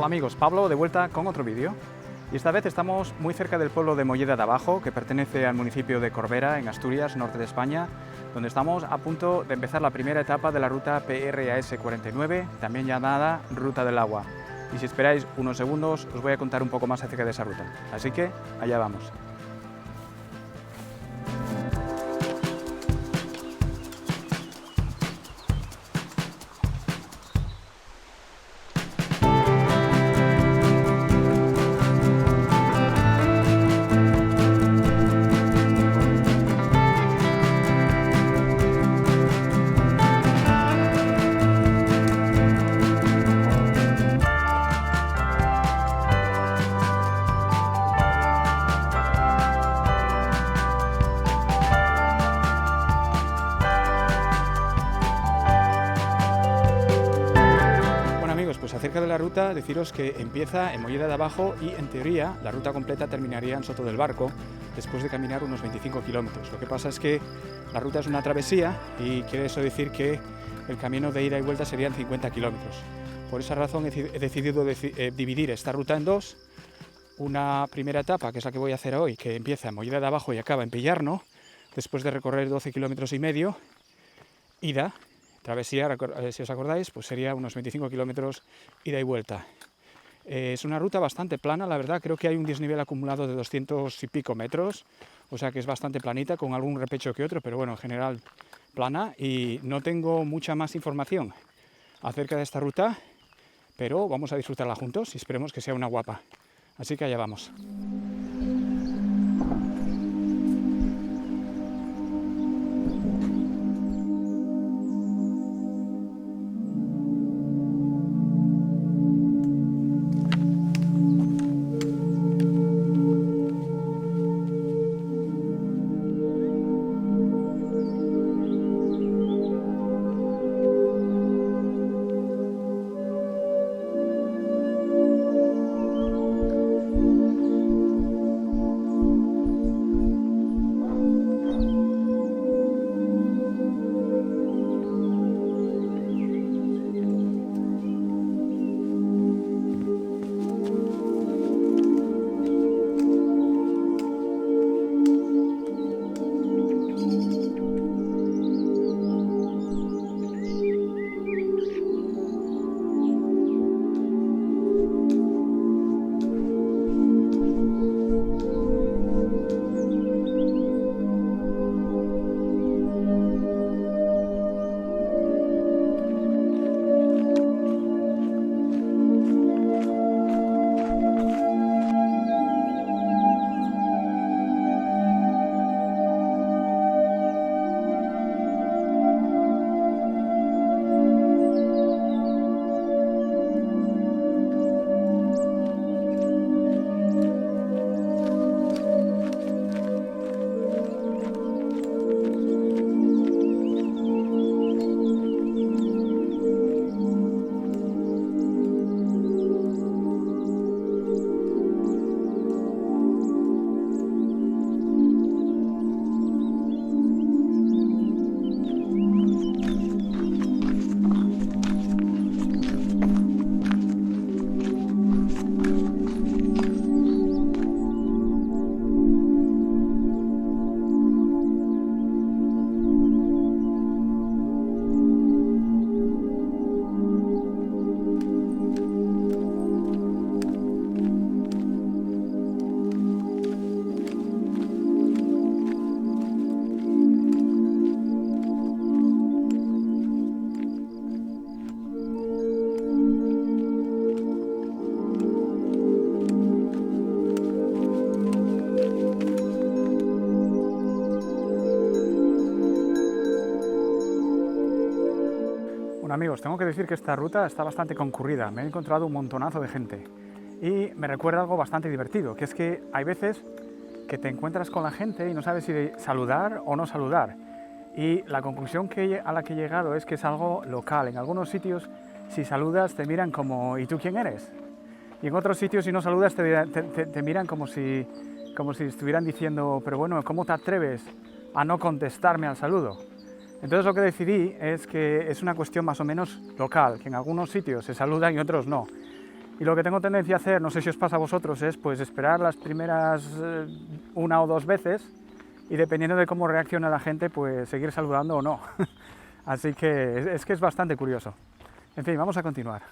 Hola amigos, Pablo de vuelta con otro vídeo. Y esta vez estamos muy cerca del pueblo de Molleda de Abajo, que pertenece al municipio de Corbera, en Asturias, norte de España, donde estamos a punto de empezar la primera etapa de la ruta PRAS 49, también llamada Ruta del Agua. Y si esperáis unos segundos, os voy a contar un poco más acerca de esa ruta. Así que, allá vamos. Pues acerca de la ruta, deciros que empieza en Molleda de Abajo y en teoría la ruta completa terminaría en Soto del Barco después de caminar unos 25 kilómetros. Lo que pasa es que la ruta es una travesía y quiere eso decir que el camino de ida y vuelta serían 50 kilómetros. Por esa razón he decidido dividir esta ruta en dos. Una primera etapa, que es la que voy a hacer hoy, que empieza en Molleda de Abajo y acaba en Pillarno, después de recorrer 12 kilómetros y medio, ida. Travesía, si os acordáis, pues sería unos 25 kilómetros ida y vuelta. Es una ruta bastante plana, la verdad, creo que hay un desnivel acumulado de 200 y pico metros, o sea que es bastante planita, con algún repecho que otro, pero bueno, en general plana, y no tengo mucha más información acerca de esta ruta, pero vamos a disfrutarla juntos y esperemos que sea una guapa. Así que allá vamos. Bueno amigos, tengo que decir que esta ruta está bastante concurrida, me he encontrado un montonazo de gente y me recuerda algo bastante divertido, que es que hay veces que te encuentras con la gente y no sabes si saludar o no saludar, y la conclusión a la que he llegado es que es algo local. En algunos sitios si saludas te miran como ¿y tú quién eres? Y en otros sitios si no saludas te miran como si estuvieran diciendo pero bueno, ¿cómo te atreves a no contestarme al saludo? Entonces lo que decidí es que es una cuestión más o menos local, que en algunos sitios se saluda y en otros no. Y lo que tengo tendencia a hacer, no sé si os pasa a vosotros, es pues esperar las primeras 1 o 2 veces y dependiendo de cómo reacciona la gente, pues seguir saludando o no. Así que es bastante curioso. En fin, vamos a continuar.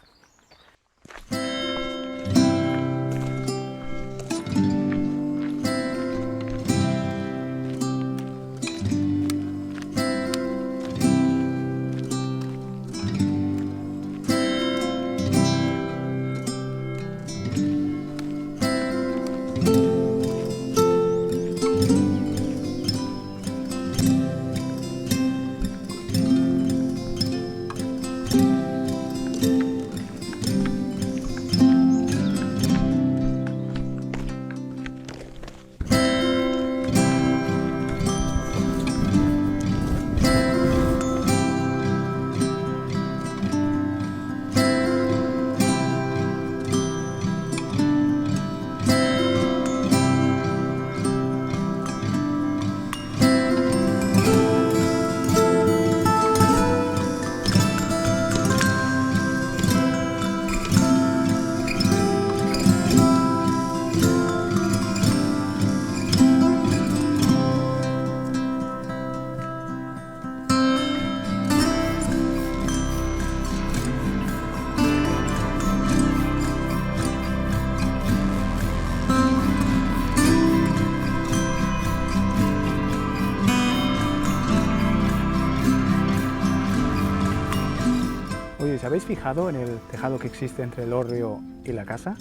Oye, ¿os habéis fijado en el tejado que existe entre el hórreo y la casa?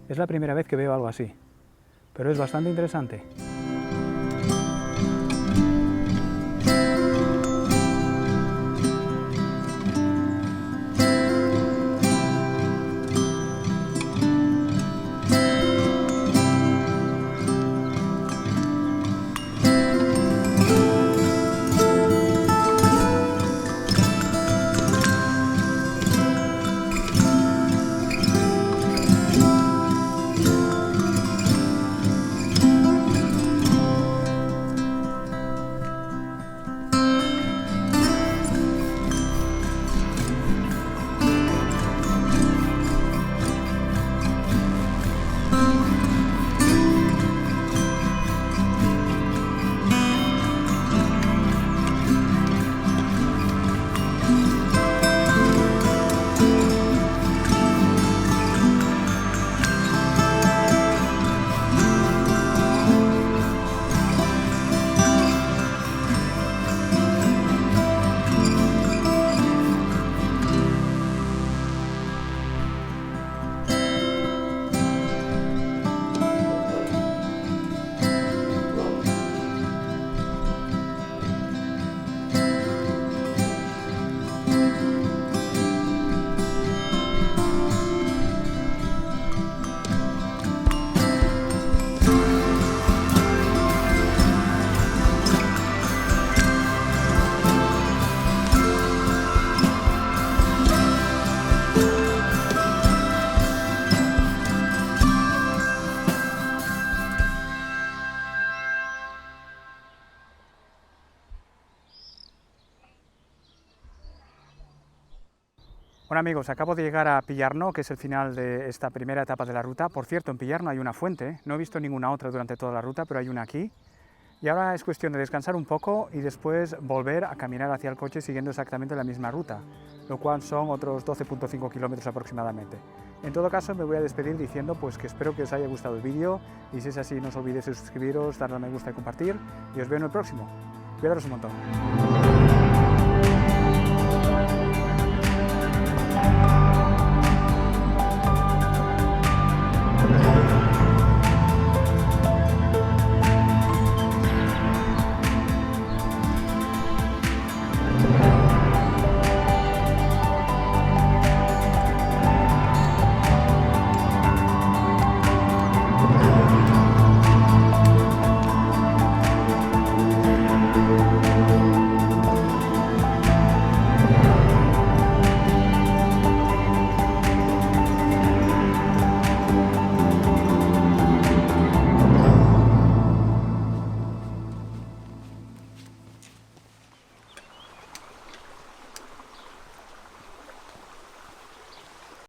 Es la primera vez que veo algo así, pero es bastante interesante. Bueno amigos, acabo de llegar a Pillarnó, que es el final de esta primera etapa de la ruta. Por cierto, en Pillarnó hay una fuente, no he visto ninguna otra durante toda la ruta, pero hay una aquí. Y ahora es cuestión de descansar un poco y después volver a caminar hacia el coche siguiendo exactamente la misma ruta, lo cual son otros 12,5 kilómetros aproximadamente. En todo caso, me voy a despedir diciendo pues que espero que os haya gustado el vídeo y si es así, no os olvidéis de suscribiros, darle a me gusta y compartir y os veo en el próximo. Cuidaros un montón.